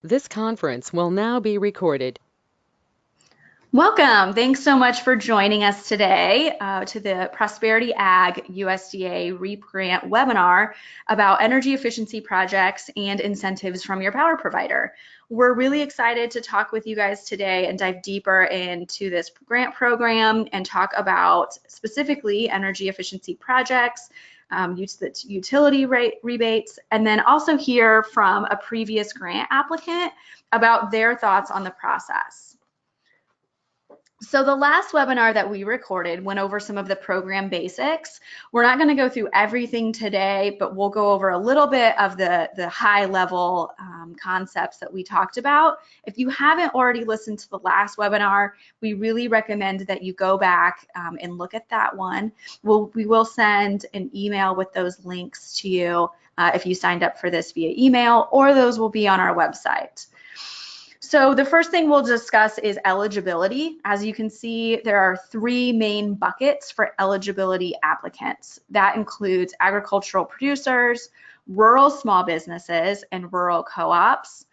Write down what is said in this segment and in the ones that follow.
This conference will now be recorded. Welcome. Thanks so much for joining us today to the Prosperity Ag USDA REAP Grant webinar about energy efficiency projects and incentives from your power provider. We're really excited to talk with you guys today and dive deeper into this grant program and talk about specifically energy efficiency projects, utility rate rebates, and then also hear from a previous grant applicant about their thoughts on the process. So the last webinar that we recorded went over some of the program basics. We're not going to go through everything today, but we'll go over a little bit of the high level concepts that we talked about. If you haven't already listened to the last webinar, we really recommend that you go back and look at that one. We will send an email with those links to you if you signed up for this via email, or those will be on our website. So the first thing we'll discuss is eligibility. As you can see, there are three main buckets for eligibility applicants. That includes agricultural producers, rural small businesses, and rural co-ops.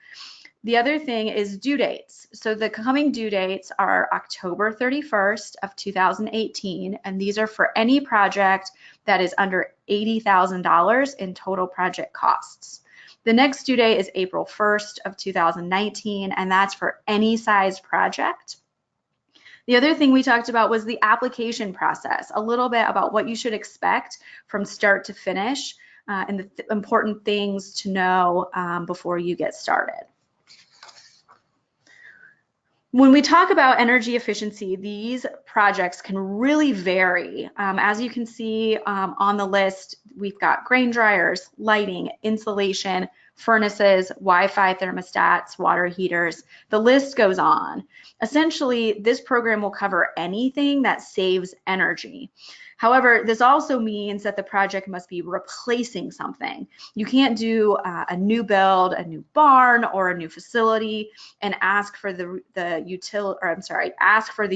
The other thing is due dates. So the coming due dates are October 31st of 2018, and these are for any project that is under $80,000 in total project costs. The next due date is April 1st of 2019, and that's for any size project. The other thing we talked about was the application process, a little bit about what you should expect from start to finish and the important things to know before you get started. When we talk about energy efficiency, these projects can really vary. As you can see on the list, we've got grain dryers, lighting, insulation, furnaces, Wi-Fi thermostats, water heaters. The list goes on. Essentially, this program will cover anything that saves energy. However, this also means that the project must be replacing something. You can't do a new build, a new barn, or a new facility and ask for the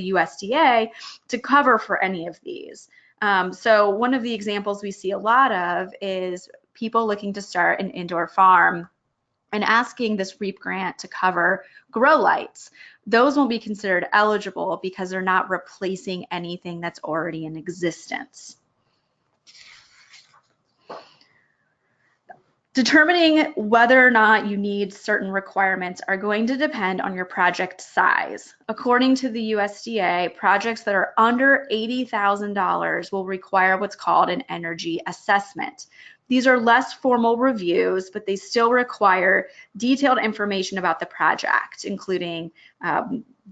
USDA to cover for any of these. So one of the examples we see a lot of is people looking to start an indoor farm and asking this REAP grant to cover grow lights. Those won't be considered eligible because they're not replacing anything that's already in existence. Determining whether or not you need certain requirements are going to depend on your project size. According to the USDA, projects that are under $80,000 will require what's called an energy assessment. These are less formal reviews, but they still require detailed information about the project, including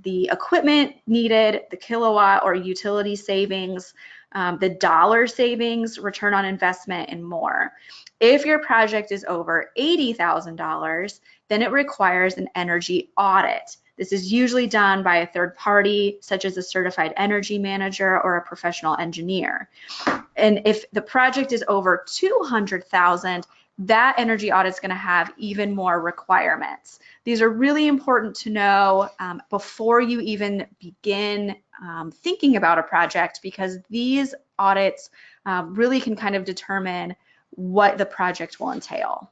the equipment needed, the kilowatt or utility savings, the dollar savings, return on investment, and more. If your project is over $80,000, then it requires an energy audit. This is usually done by a third party, such as a certified energy manager or a professional engineer. And if the project is over $200,000, that energy audit is going to have even more requirements. These are really important to know before you even begin thinking about a project, because these audits really can kind of determine what the project will entail.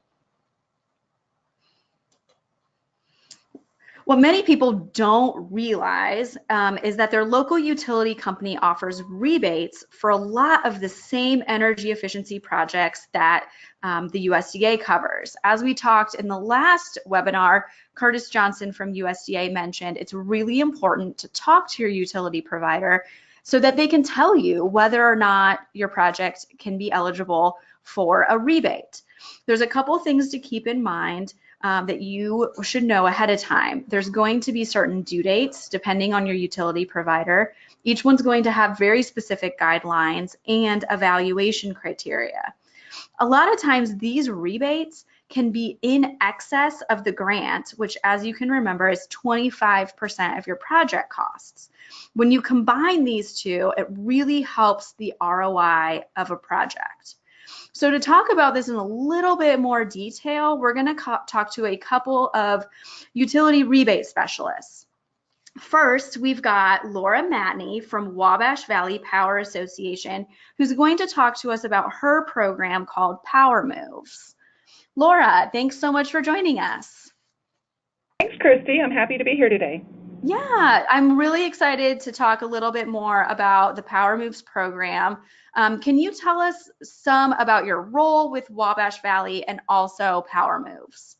What many people don't realize is that their local utility company offers rebates for a lot of the same energy efficiency projects that the USDA covers. As we talked in the last webinar, Curtis Johnson from USDA mentioned it's really important to talk to your utility provider so that they can tell you whether or not your project can be eligible for a rebate. There's a couple things to keep in mind that you should know ahead of time. There's going to be certain due dates depending on your utility provider. Each one's going to have very specific guidelines and evaluation criteria. A lot of times these rebates can be in excess of the grant, which, as you can remember, is 25% of your project costs. When you combine these two, it really helps the ROI of a project. So to talk about this in a little bit more detail, we're going to talk to a couple of utility rebate specialists. First, we've got Laura Matney from Wabash Valley Power Association, who's going to talk to us about her program called Power Moves. Laura, thanks so much for joining us. Thanks, Christy. I'm happy to be here today. Yeah, I'm really excited to talk a little bit more about the Power Moves program. Can you tell us some about your role with Wabash Valley and also Power Moves?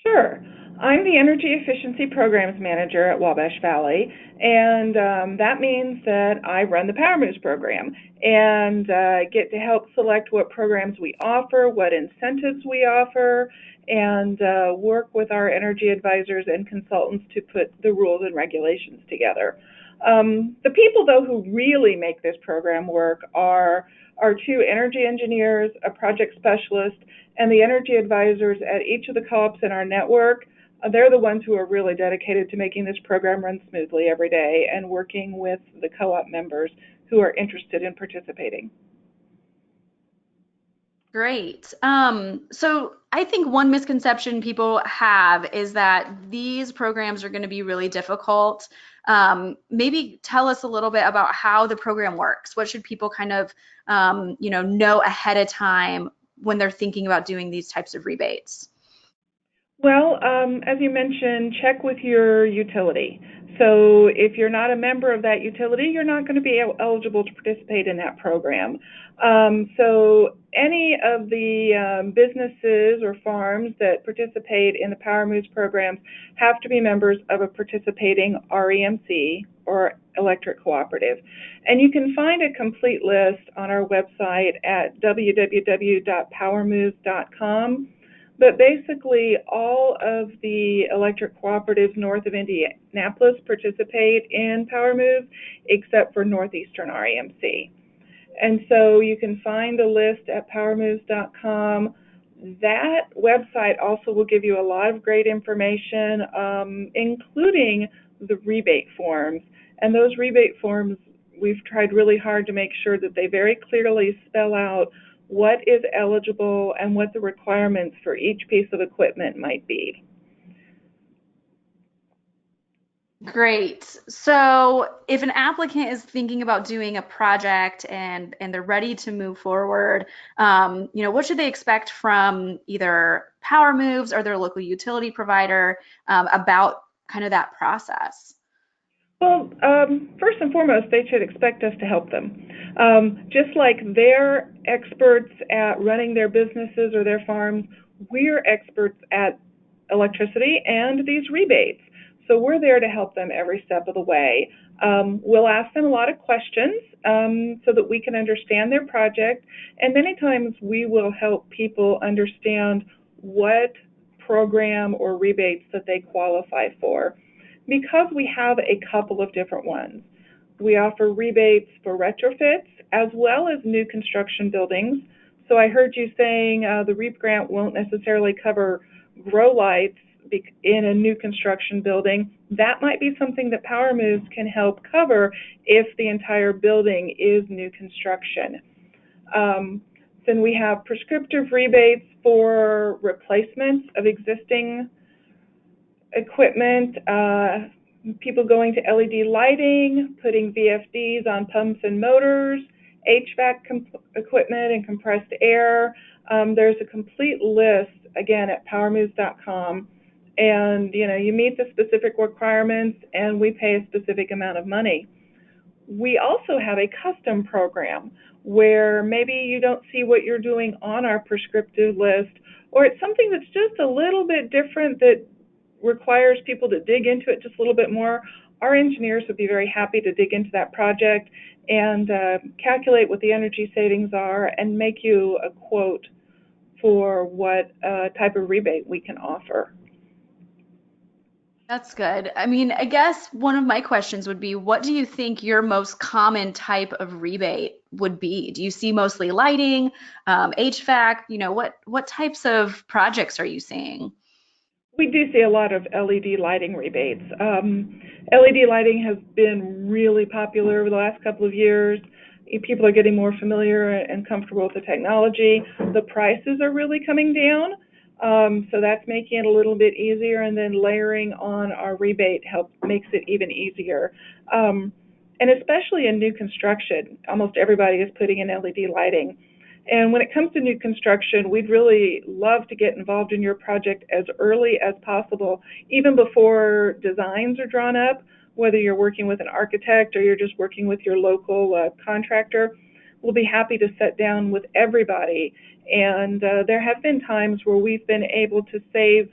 Sure. I'm the Energy Efficiency Programs Manager at Wabash Valley, and that means that I run the Power Moves program and get to help select what programs we offer, what incentives we offer, and work with our energy advisors and consultants to put the rules and regulations together. The people, though, who really make this program work are our two energy engineers, a project specialist, and the energy advisors at each of the co-ops in our network. They're the ones who are really dedicated to making this program run smoothly every day and working with the co-op members who are interested in participating. Great. So I think one misconception people have is that these programs are going to be really difficult. Maybe tell us a little bit about how the program works. What should people kind of, know ahead of time when they're thinking about doing these types of rebates? Well, as you mentioned, check with your utility. So if you're not a member of that utility, you're not going to be eligible to participate in that program. So any of the businesses or farms that participate in the Power Moves programs have to be members of a participating REMC or electric cooperative. And you can find a complete list on our website at www.powermoves.com. But basically, all of the electric cooperatives north of Indianapolis participate in Power Moves, except for Northeastern REMC. And so you can find the list at powermoves.com. That website also will give you a lot of great information, including the rebate forms. And those rebate forms, we've tried really hard to make sure that they very clearly spell out what is eligible and what the requirements for each piece of equipment might be. Great. So if an applicant is thinking about doing a project and they're ready to move forward, what should they expect from either Power Moves or their local utility provider about kind of that process? Well, first and foremost, they should expect us to help them. Just like they're experts at running their businesses or their farms, we're experts at electricity and these rebates. So we're there to help them every step of the way. We'll ask them a lot of questions so that we can understand their project, and many times we will help people understand what program or rebates that they qualify for. Because we have a couple of different ones, we offer rebates for retrofits as well as new construction buildings. So I heard you saying the REAP grant won't necessarily cover grow lights in a new construction building. That might be something that Power Moves can help cover if the entire building is new construction. Then we have prescriptive rebates for replacements of existing equipment, people going to LED lighting, putting VFDs on pumps and motors, HVAC equipment and compressed air. There's a complete list, again, at powermoves.com. And, you meet the specific requirements and we pay a specific amount of money. We also have a custom program where maybe you don't see what you're doing on our prescriptive list, or it's something that's just a little bit different that requires people to dig into it just a little bit more. Our engineers would be very happy to dig into that project and calculate what the energy savings are and make you a quote for what type of rebate we can offer. That's good. I mean, I guess one of my questions would be, what do you think your most common type of rebate would be? Do you see mostly lighting, HVAC? What types of projects are you seeing? We do see a lot of LED lighting rebates. LED lighting has been really popular over the last couple of years. People are getting more familiar and comfortable with the technology. The prices are really coming down. So that's making it a little bit easier, and then layering on our rebate makes it even easier. And especially in new construction, almost everybody is putting in LED lighting. And when it comes to new construction, we'd really love to get involved in your project as early as possible, even before designs are drawn up, whether you're working with an architect or you're just working with your local contractor. We'll be happy to sit down with everybody. And there have been times where we've been able to save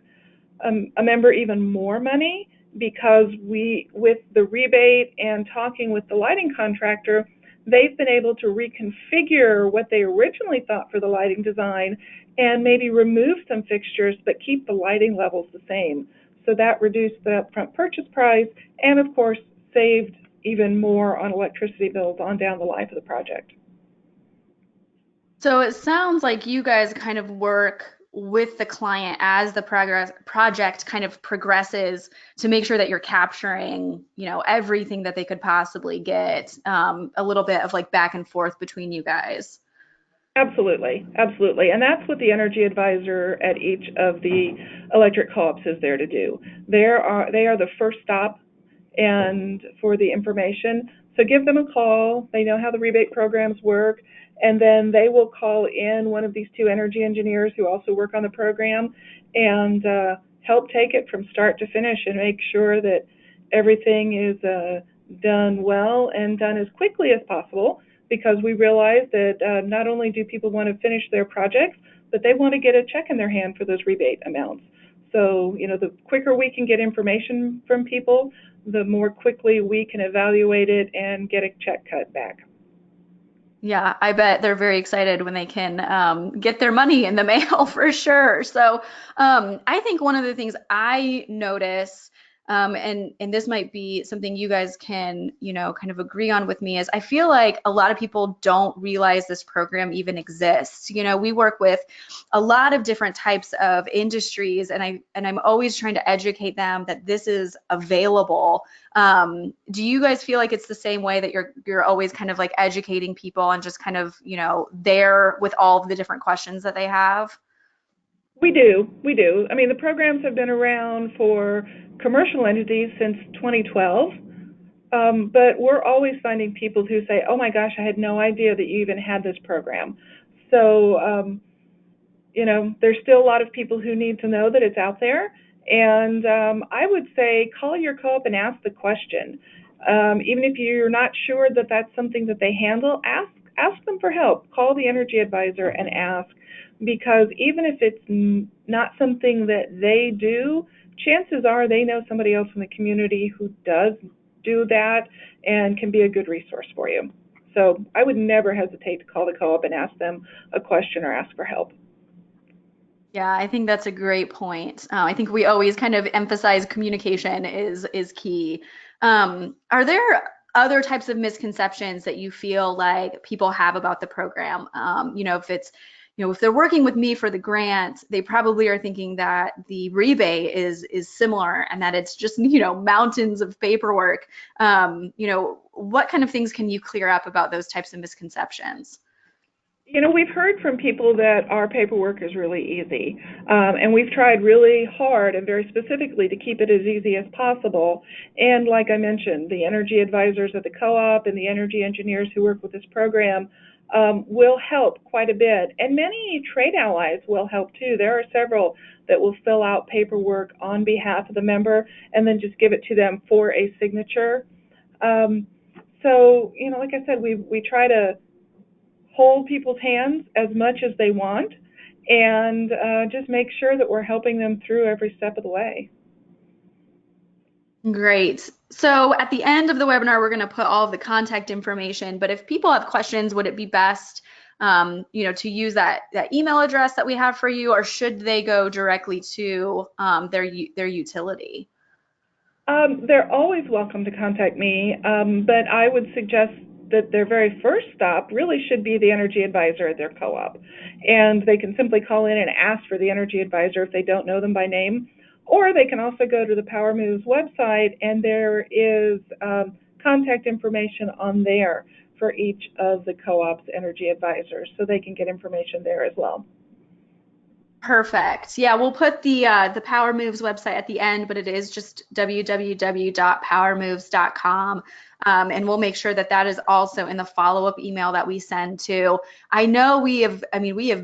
a member even more money because with the rebate and talking with the lighting contractor, they've been able to reconfigure what they originally thought for the lighting design and maybe remove some fixtures but keep the lighting levels the same. So that reduced the upfront purchase price and, of course, saved even more on electricity bills on down the life of the project. So it sounds like you guys kind of work with the client as the project kind of progresses to make sure that you're capturing, everything that they could possibly get, a little bit of like back and forth between you guys. Absolutely, absolutely. And that's what the energy advisor at each of the electric co-ops is there to do. They are the first stop and for the information. So give them a call. They know how the rebate programs work. And then they will call in one of these two energy engineers who also work on the program and help take it from start to finish and make sure that everything is done well and done as quickly as possible, because we realize that not only do people want to finish their projects, but they want to get a check in their hand for those rebate amounts. So, the quicker we can get information from people, the more quickly we can evaluate it and get a check cut back. Yeah, I bet they're very excited when they can get their money in the mail for sure. So I think one of the things I notice, and this might be something you guys can, kind of agree on with me, is I feel like a lot of people don't realize this program even exists. We work with a lot of different types of industries, and I'm always trying to educate them that this is available. Do you guys feel like it's the same way, that you're always kind of like educating people and just kind of, there with all of the different questions that they have? We do. I mean, the programs have been around for commercial entities since 2012, but we're always finding people who say, oh my gosh, I had no idea that you even had this program. So, there's still a lot of people who need to know that it's out there. And I would say call your co-op and ask the question. Even if you're not sure that that's something that they handle, ask them for help. Call the energy advisor and ask, because even if it's not something that they do, chances are they know somebody else in the community who does do that and can be a good resource for you. So I would never hesitate to call the co-op and ask them a question or ask for help. Yeah, I think that's a great point. I think we always kind of emphasize communication is key. Are there other types of misconceptions that you feel like people have about the program? If it's, if they're working with me for the grant, they probably are thinking that the rebate is similar and that it's just, mountains of paperwork. What kind of things can you clear up about those types of misconceptions? We've heard from people that our paperwork is really easy, and we've tried really hard and very specifically to keep it as easy as possible. And like I mentioned, the energy advisors at the co-op and the energy engineers who work with this program will help quite a bit. And many trade allies will help too. There are several that will fill out paperwork on behalf of the member and then just give it to them for a signature. So, like I said, we try to hold people's hands as much as they want and just make sure that we're helping them through every step of the way. Great. So at the end of the webinar, we're going to put all of the contact information, but if people have questions, would it be best, to use that email address that we have for you, or should they go directly to their utility? They're always welcome to contact me, but I would suggest that their very first stop really should be the energy advisor at their co-op. And they can simply call in and ask for the energy advisor if they don't know them by name. Or they can also go to the Power Moves website, and there is contact information on there for each of the co-op's energy advisors, so they can get information there as well. Perfect. Yeah, we'll put the Power Moves website at the end, but it is just www.powermoves.com. And we'll make sure that that is also in the follow-up email that we send to. I know we have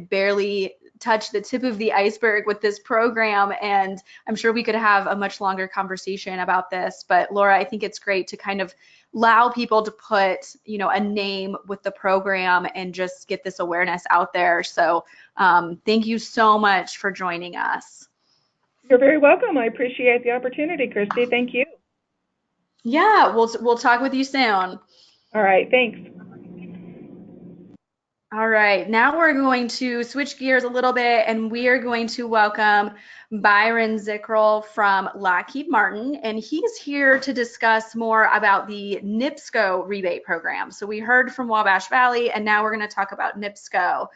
barely touched the tip of the iceberg with this program, and I'm sure we could have a much longer conversation about this. But Laura, I think it's great to kind of allow people to put, a name with the program and just get this awareness out there. So thank you so much for joining us. You're very welcome. I appreciate the opportunity, Christy. Thank you. Yeah, we'll talk with you soon. All right, thanks. All right, now we're going to switch gears a little bit, and we are going to welcome Byron Zickrell from Lockheed Martin, and he's here to discuss more about the NIPSCO rebate program. So we heard from Wabash Valley, and now we're going to talk about NIPSCO.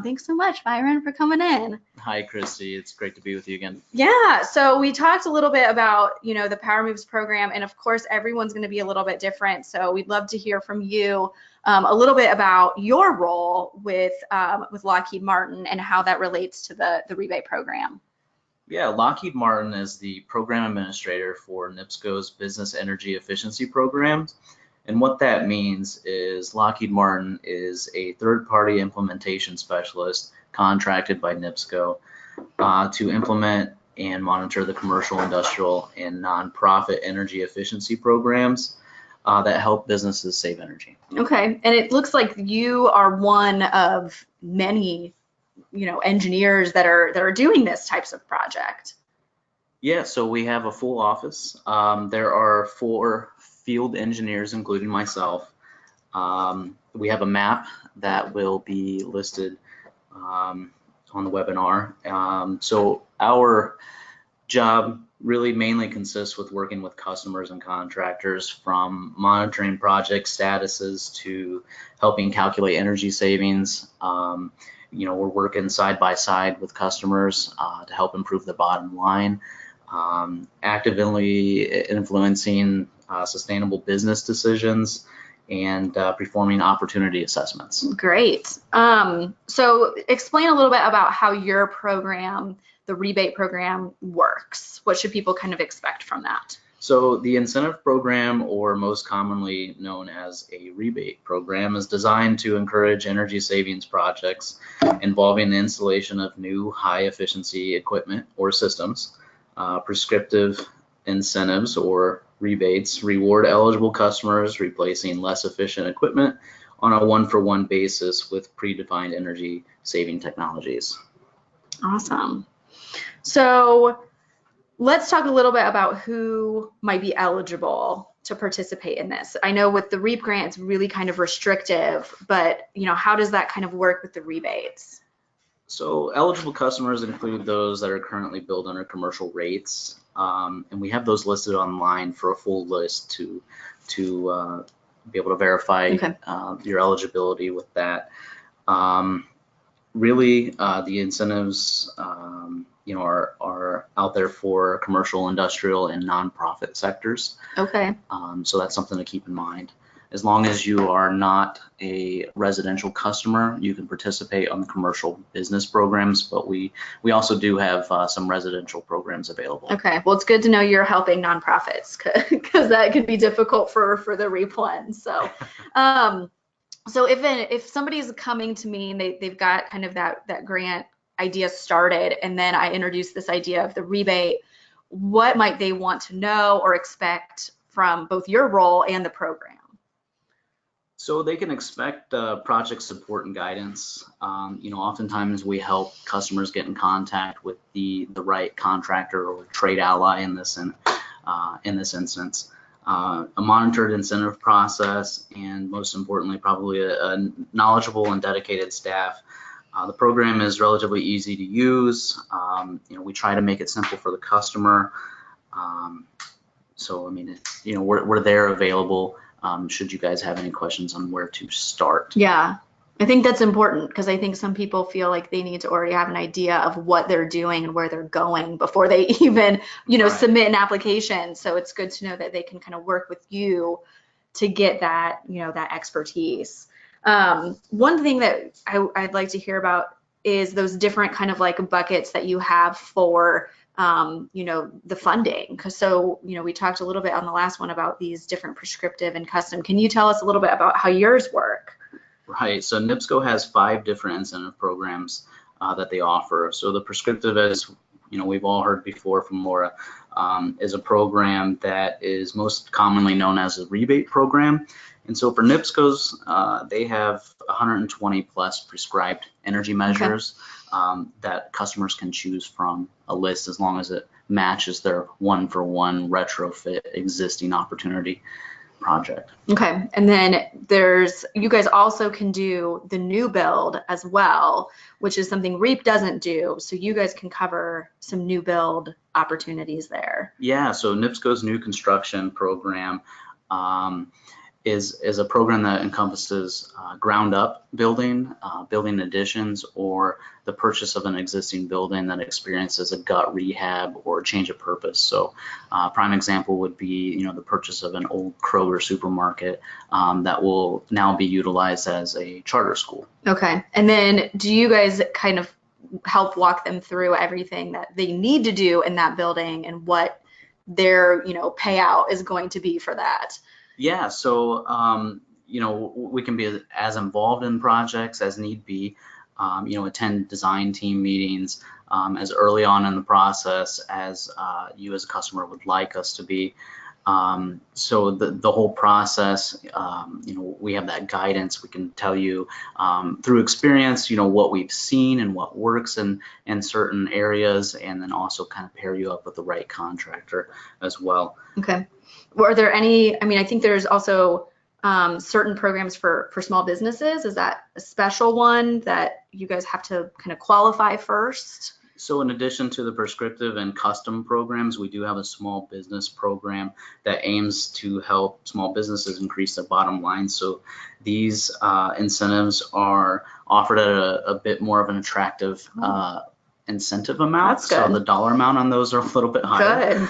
Thanks so much, Byron, for coming in. Hi, Christy. It's great to be with you again. Yeah, so we talked a little bit about, the Power Moves program, and of course, everyone's going to be a little bit different. So we'd love to hear from you a little bit about your role with Lockheed Martin and how that relates to the rebate program. Yeah, Lockheed Martin is the program administrator for NIPSCO's Business Energy Efficiency Programs. And what that means is Lockheed Martin is a third-party implementation specialist contracted by NIPSCO to implement and monitor the commercial, industrial, and nonprofit energy efficiency programs that help businesses save energy. Okay, and it looks like you are one of many, engineers that are doing this types of project. Yeah, so we have a full office. There are 4 field engineers, including myself. We have a map that will be listed on the webinar. So our job really mainly consists with working with customers and contractors, from monitoring project statuses to helping calculate energy savings. We're working side by side with customers to help improve the bottom line, actively influencing sustainable business decisions, and performing opportunity assessments. Great. So explain a little bit about how your program, the rebate program, works. What should people kind of expect from that? So the incentive program, or most commonly known as a rebate program, is designed to encourage energy savings projects involving the installation of new high efficiency equipment or systems. Prescriptive incentives or rebates reward eligible customers replacing less efficient equipment on a one-for-one basis with predefined energy saving technologies. Awesome. So let's talk a little bit about who might be eligible to participate in this. I know with the REAP grant, it's really kind of restrictive, but how does that kind of work with the rebates? So eligible customers include those that are currently billed under commercial rates, and we have those listed online for a full list to be able to verify your eligibility with that. Really, the incentives are out there for commercial, industrial, and nonprofit sectors. Okay. So that's something to keep in mind. As long as you are not a residential customer, you can participate on the commercial business programs, but we also do have some residential programs available. Okay, well, it's good to know you're helping nonprofits, because that could be difficult for the REAP one. So so if somebody's coming to me and they've got kind of that grant idea started, and then I introduce this idea of the rebate, what might they want to know or expect from both your role and the program? So they can expect project support and guidance. Oftentimes we help customers get in contact with the right contractor or trade ally in this instance. A monitored incentive process, and most importantly, probably a knowledgeable and dedicated staff. The program is relatively easy to use. We try to make it simple for the customer. We're there available. Should you guys have any questions on where to start? Yeah, I think that's important, because I think some people feel like they need to already have an idea of what they're doing and where they're going before they even, Right. submit an application. So it's good to know that they can kind of work with you to get that, that expertise. One thing that I'd like to hear about is those different kind of like buckets that you have for the funding. So, we talked a little bit on the last one about these different prescriptive and custom. Can you tell us a little bit about how yours work? Right. So NIPSCO has 5 different incentive programs that they offer. So the prescriptive, as we've all heard before from Laura, is a program that is most commonly known as a rebate program. And so for NIPSCOs, they have 120 plus prescribed energy measures that customers can choose from a list as long as it matches their one-for-one retrofit existing opportunity project. Okay, and then you guys also can do the new build as well, which is something REAP doesn't do. So you guys can cover some new build opportunities there. Yeah, so NIPSCO's new construction program is a program that encompasses ground up building, building additions, or the purchase of an existing building that experiences a gut rehab or change of purpose. So prime example would be the purchase of an old Kroger supermarket that will now be utilized as a charter school. Okay, and then do you guys kind of help walk them through everything that they need to do in that building and what their payout is going to be for that? Yeah, so we can be as involved in projects as need be. Attend design team meetings as early on in the process as you as a customer would like us to be. So the whole process, we have that guidance. We can tell you through experience, what we've seen and what works in certain areas, and then also kind of pair you up with the right contractor as well. Okay. Are there any, I think there's also certain programs for small businesses. Is that a special one that you guys have to kind of qualify first? So in addition to the prescriptive and custom programs, we do have a small business program that aims to help small businesses increase their bottom line. So these incentives are offered at a bit more of an attractive incentive amount. That's good. So the dollar amount on those are a little bit higher. Good.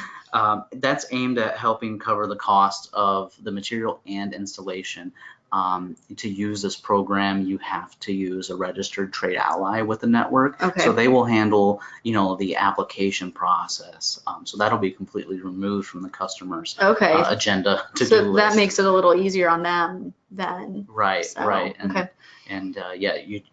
That's aimed at helping cover the cost of the material and installation. To use this program, you have to use a registered trade ally with the network. Okay. So they will handle, the application process. So that'll be completely removed from the customer's agenda to do So list. that makes it a little easier on them then. Right, So, right. Okay. And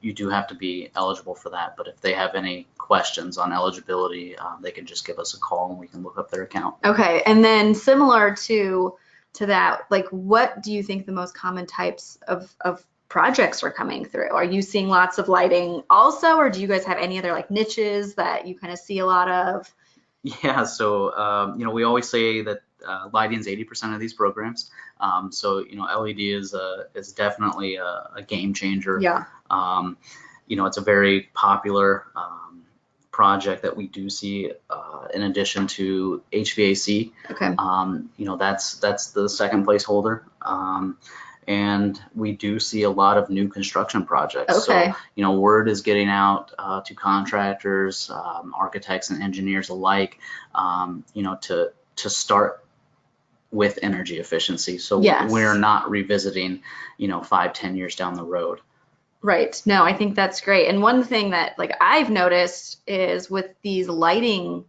you do have to be eligible for that. But if they have any questions on eligibility, they can just give us a call and we can look up their account. Okay. And then similar to that, like, what do you think the most common types of projects are coming through? Are you seeing lots of lighting also, or do you guys have any other like niches that you kind of see a lot of? Yeah, so we always say that lighting is 80% of these programs. So LED is definitely a game changer. Yeah. It's a very popular project that we do see in addition to HVAC. Okay. That's the second placeholder. And we do see a lot of new construction projects. Okay. So, word is getting out to contractors, architects and engineers alike, to start with energy efficiency. So Yes. we're not revisiting, 5-10 years down the road. Right. No, I think that's great. And one thing that like I've noticed is with these lighting,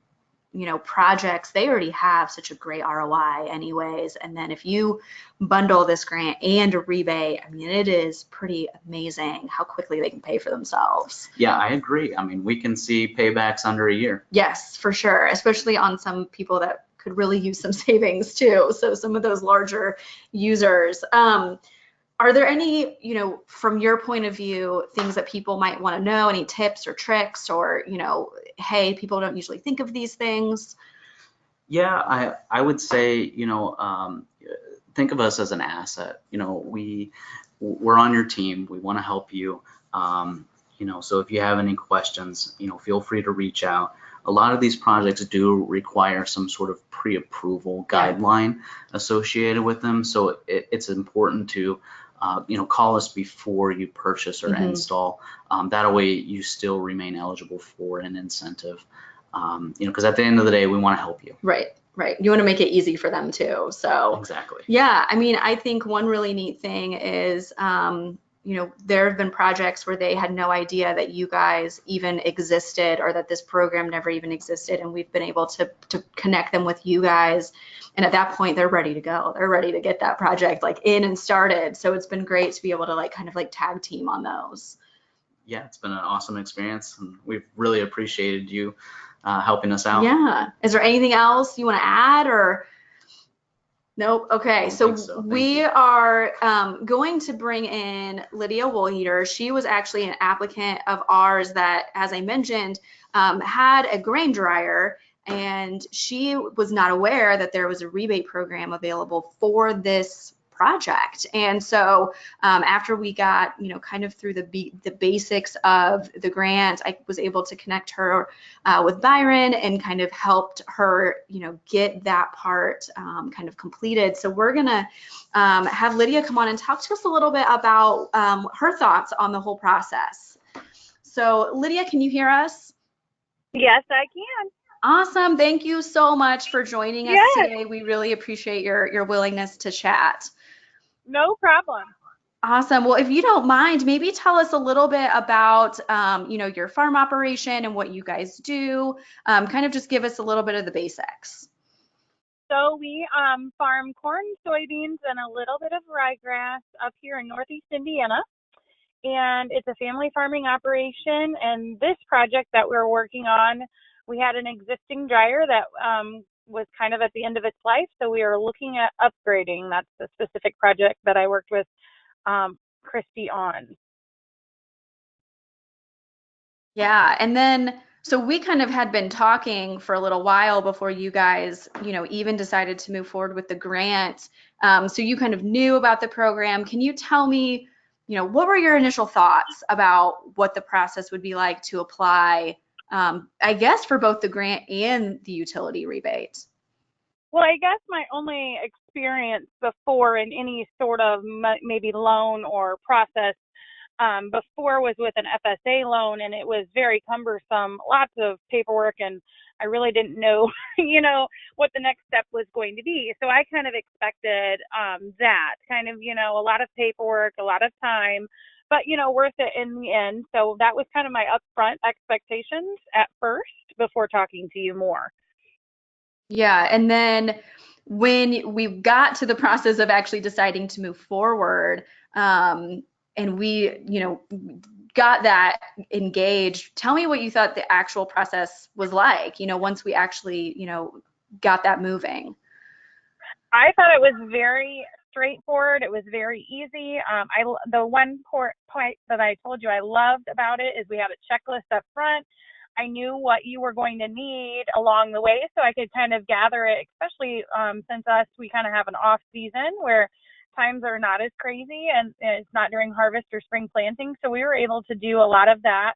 projects, they already have such a great ROI anyways. And then if you bundle this grant and a rebate, it is pretty amazing how quickly they can pay for themselves. Yeah, I agree. We can see paybacks under a year. Yes, for sure. Especially on some people that could really use some savings too. So some of those larger users. Are there any, from your point of view, things that people might want to know, any tips or tricks or, hey, people don't usually think of these things? Yeah, I would say, think of us as an asset. We're on your team. We want to help you. So if you have any questions, feel free to reach out. A lot of these projects do require some sort of pre-approval guideline associated with them. So it's important to call us before you purchase or install. That way you still remain eligible for an incentive. Because at the end of the day, we want to help you. Right. You want to make it easy for them too. So exactly. Yeah, I think one really neat thing is there have been projects where they had no idea that you guys even existed or that this program never even existed, and we've been able to connect them with you guys. And at that point, they're ready to go. They're ready to get that project like in and started. So it's been great to be able to like kind of like tag team on those. Yeah, it's been an awesome experience, and we've really appreciated you helping us out. Yeah. Is there anything else you want to add or? Nope. Okay. So we are going to bring in Lydia Woolheater. She was actually an applicant of ours that, as I mentioned, had a grain dryer, and she was not aware that there was a rebate program available for this project. And so after we got, kind of through the basics of the grant, I was able to connect her with Byron and kind of helped her, get that part kind of completed. So we're gonna have Lydia come on and talk to us a little bit about her thoughts on the whole process. So Lydia, can you hear us? Yes, I can. Awesome. Thank you so much for joining us today. We really appreciate your willingness to chat. No problem. Awesome. Well, if you don't mind, maybe tell us a little bit about, your farm operation and what you guys do. Kind of just give us a little bit of the basics. So we farm corn, soybeans, and a little bit of ryegrass up here in Northeast Indiana. And it's a family farming operation. And this project that we're working on, we had an existing dryer that was kind of at the end of its life. So we are looking at upgrading. That's the specific project that I worked with Christi on. Yeah, and then so we kind of had been talking for a little while before you guys, even decided to move forward with the grant. So you kind of knew about the program. Can you tell me, what were your initial thoughts about what the process would be like to apply, I guess, for both the grant and the utility rebate? Well, I guess my only experience before in any sort of maybe loan or process before was with an FSA loan, and it was very cumbersome, lots of paperwork, and I really didn't know, what the next step was going to be. So I kind of expected that kind of, a lot of paperwork, a lot of time, but, worth it in the end. So that was kind of my upfront expectations at first before talking to you more. Yeah, and then when we got to the process of actually deciding to move forward, and we, got that engaged, tell me what you thought the actual process was like, once we actually, got that moving. I thought it was very straightforward. It was very easy. The one point that I told you I loved about it is we had a checklist up front. I knew what you were going to need along the way, so I could kind of gather it, especially since we kind of have an off season where times are not as crazy and it's not during harvest or spring planting. So we were able to do a lot of that,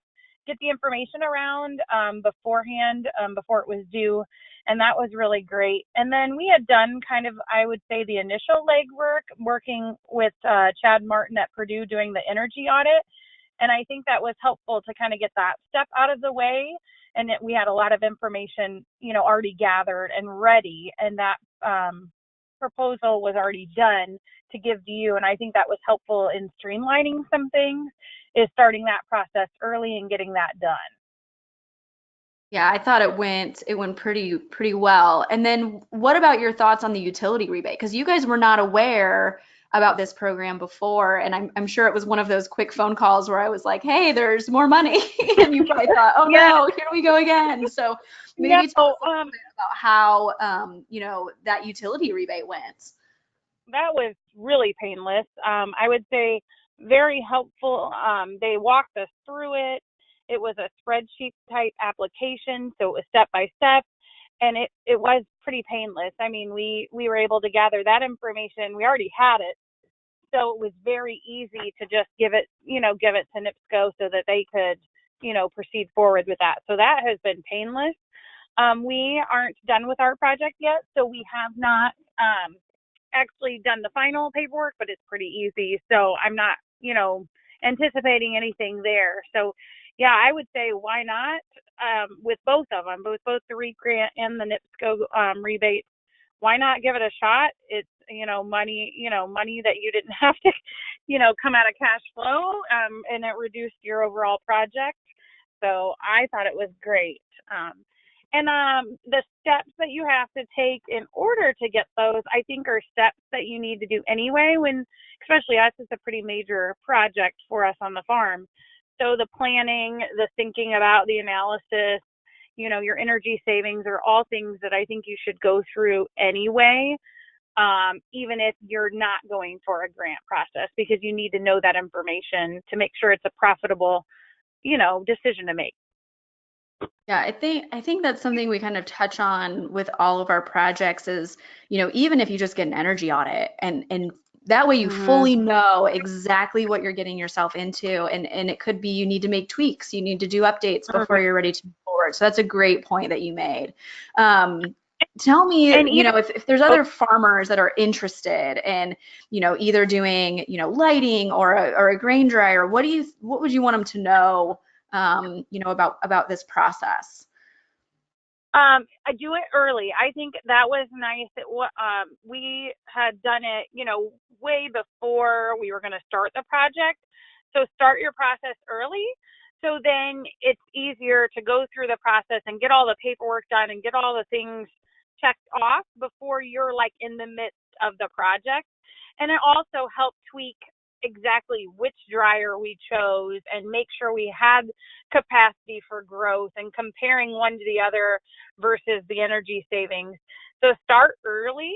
get the information around beforehand, before it was due. And that was really great. And then we had done kind of, I would say, the initial legwork, working with Chad Martin at Purdue doing the energy audit. And I think that was helpful to kind of get that step out of the way. And we had a lot of information, already gathered and ready. And that proposal was already done to give to you. And I think that was helpful in streamlining some things, is starting that process early and getting that done. Yeah, I thought it went pretty well. And then what about your thoughts on the utility rebate? Because you guys were not aware about this program before, and I'm sure it was one of those quick phone calls where I was like, hey, there's more money. And you probably thought, oh no, here we go again. So maybe tell us a little bit about how that utility rebate went. That was really painless. I would say very helpful. They walked us through it. It was a spreadsheet type application, so it was step by step, and it was pretty painless. I mean, we were able to gather that information. We already had it, so it was very easy to just give it to NIPSCO so that they could, proceed forward with that. So that has been painless. We aren't done with our project yet, so we have not actually done the final paperwork, but it's pretty easy. So I'm not, anticipating anything there. So yeah, I would say why not with both of them, both the REAP grant and the NIPSCO rebate. why not give it a shot? It's, money that you didn't have to, come out of cash flow, and it reduced your overall project. So I thought it was great. The steps that you have to take in order to get those, I think, are steps that you need to do anyway, especially us, it's a pretty major project for us on the farm. So the planning, the thinking about the analysis, your energy savings are all things that I think you should go through anyway, even if you're not going for a grant process, because you need to know that information to make sure it's a profitable, decision to make. Yeah, I think that's something we kind of touch on with all of our projects is, even if you just get an energy audit and that way you Mm-hmm. fully know exactly what you're getting yourself into, and it could be you need to make tweaks, you need to do updates before you're ready to move forward. So that's a great point that you made. Tell me, And even if there's other farmers that are interested in, either doing, lighting or a grain dryer, what would you want them to know, about this process? I do it early. I think that was nice. We had done it, way before we were going to start the project. So start your process early. So then it's easier to go through the process and get all the paperwork done and get all the things checked off before you're like in the midst of the project. And it also helped tweak exactly which dryer we chose and make sure we had capacity for growth and comparing one to the other versus the energy savings. So start early,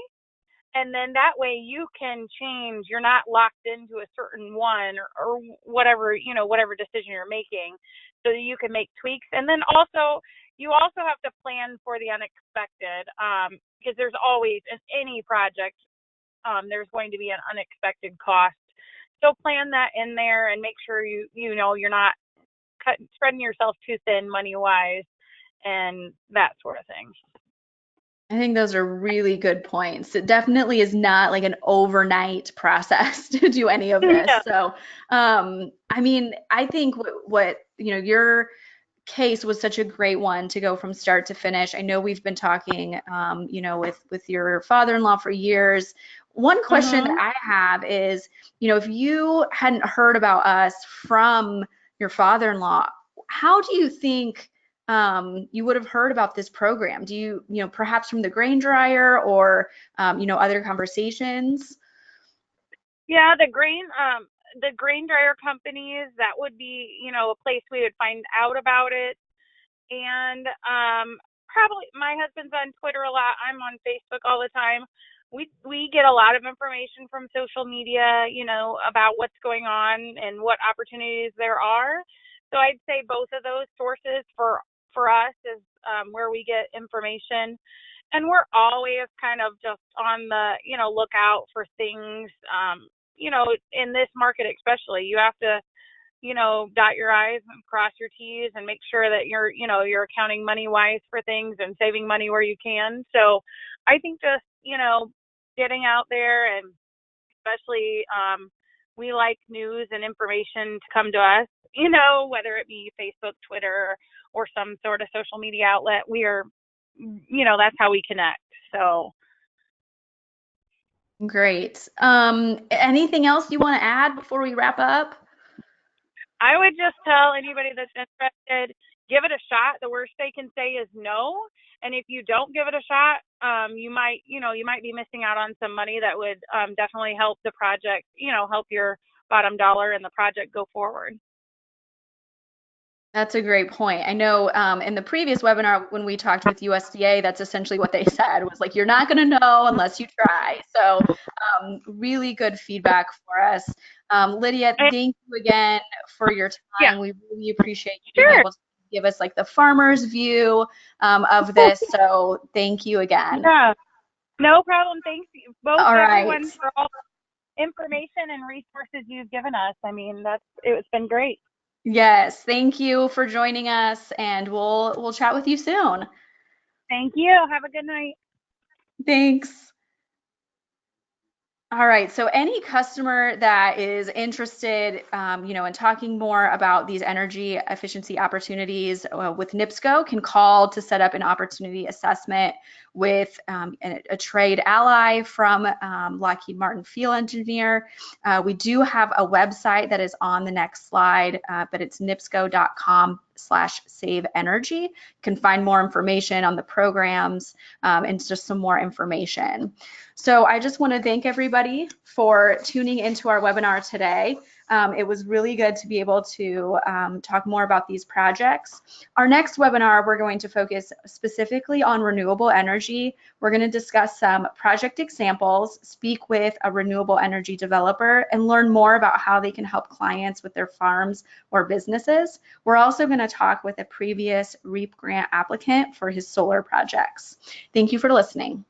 and then that way you can change. You're not locked into a certain one or whatever, whatever decision you're making, so that you can make tweaks. And then also, you also have to plan for the unexpected, because there's always, in any project, there's going to be an unexpected cost. So plan that in there and make sure you're not spreading yourself too thin money wise and that sort of thing. I think those are really good points. It definitely is not like an overnight process to do any of this. Yeah. So, I think what your case was such a great one to go from start to finish. I know we've been talking, with your father-in-law for years. One question that I have is, if you hadn't heard about us from your father-in-law, how do you think you would have heard about this program? Do you, perhaps from the grain dryer or, other conversations? Yeah, the grain dryer companies, that would be, a place we would find out about it. And probably my husband's on Twitter a lot. I'm on Facebook all the time. We get a lot of information from social media, about what's going on and what opportunities there are. So I'd say both of those sources for us is where we get information. And we're always kind of just on the, lookout for things, in this market especially. You have to, dot your I's and cross your T's and make sure that you're accounting money wise for things and saving money where you can. So I think just, getting out there, and especially, we like news and information to come to us, whether it be Facebook, Twitter, or some sort of social media outlet. We are, that's how we connect. So. Great. Anything else you want to add before we wrap up? I would just tell anybody that's interested, give it a shot. The worst they can say is no. And if you don't give it a shot, you might be missing out on some money that would definitely help the project, help your bottom dollar and the project go forward. That's a great point. I know in the previous webinar when we talked with USDA, that's essentially what they said was like, you're not going to know unless you try. So really good feedback for us. Lydia, thank you again for your time. Yeah. We really appreciate you being able to give us like the farmer's view of this. So thank you again. Yeah, no problem. Thanks both everyone Right. for all the information and resources you've given us. I mean, it's been great. Yes, thank you for joining us, and we'll chat with you soon. Thank you. Have a good night. Thanks. All right, so any customer that is interested, in talking more about these energy efficiency opportunities with NIPSCO can call to set up an opportunity assessment with a trade ally from Lockheed Martin Field Engineer. We do have a website that is on the next slide, but it's nipsco.com/save energy. You can find more information on the programs and just some more information. So I just want to thank everybody for tuning into our webinar today. It was really good to be able to talk more about these projects. Our next webinar, we're going to focus specifically on renewable energy. We're going to discuss some project examples, speak with a renewable energy developer, and learn more about how they can help clients with their farms or businesses. We're also going to talk with a previous REAP grant applicant for his solar projects. Thank you for listening.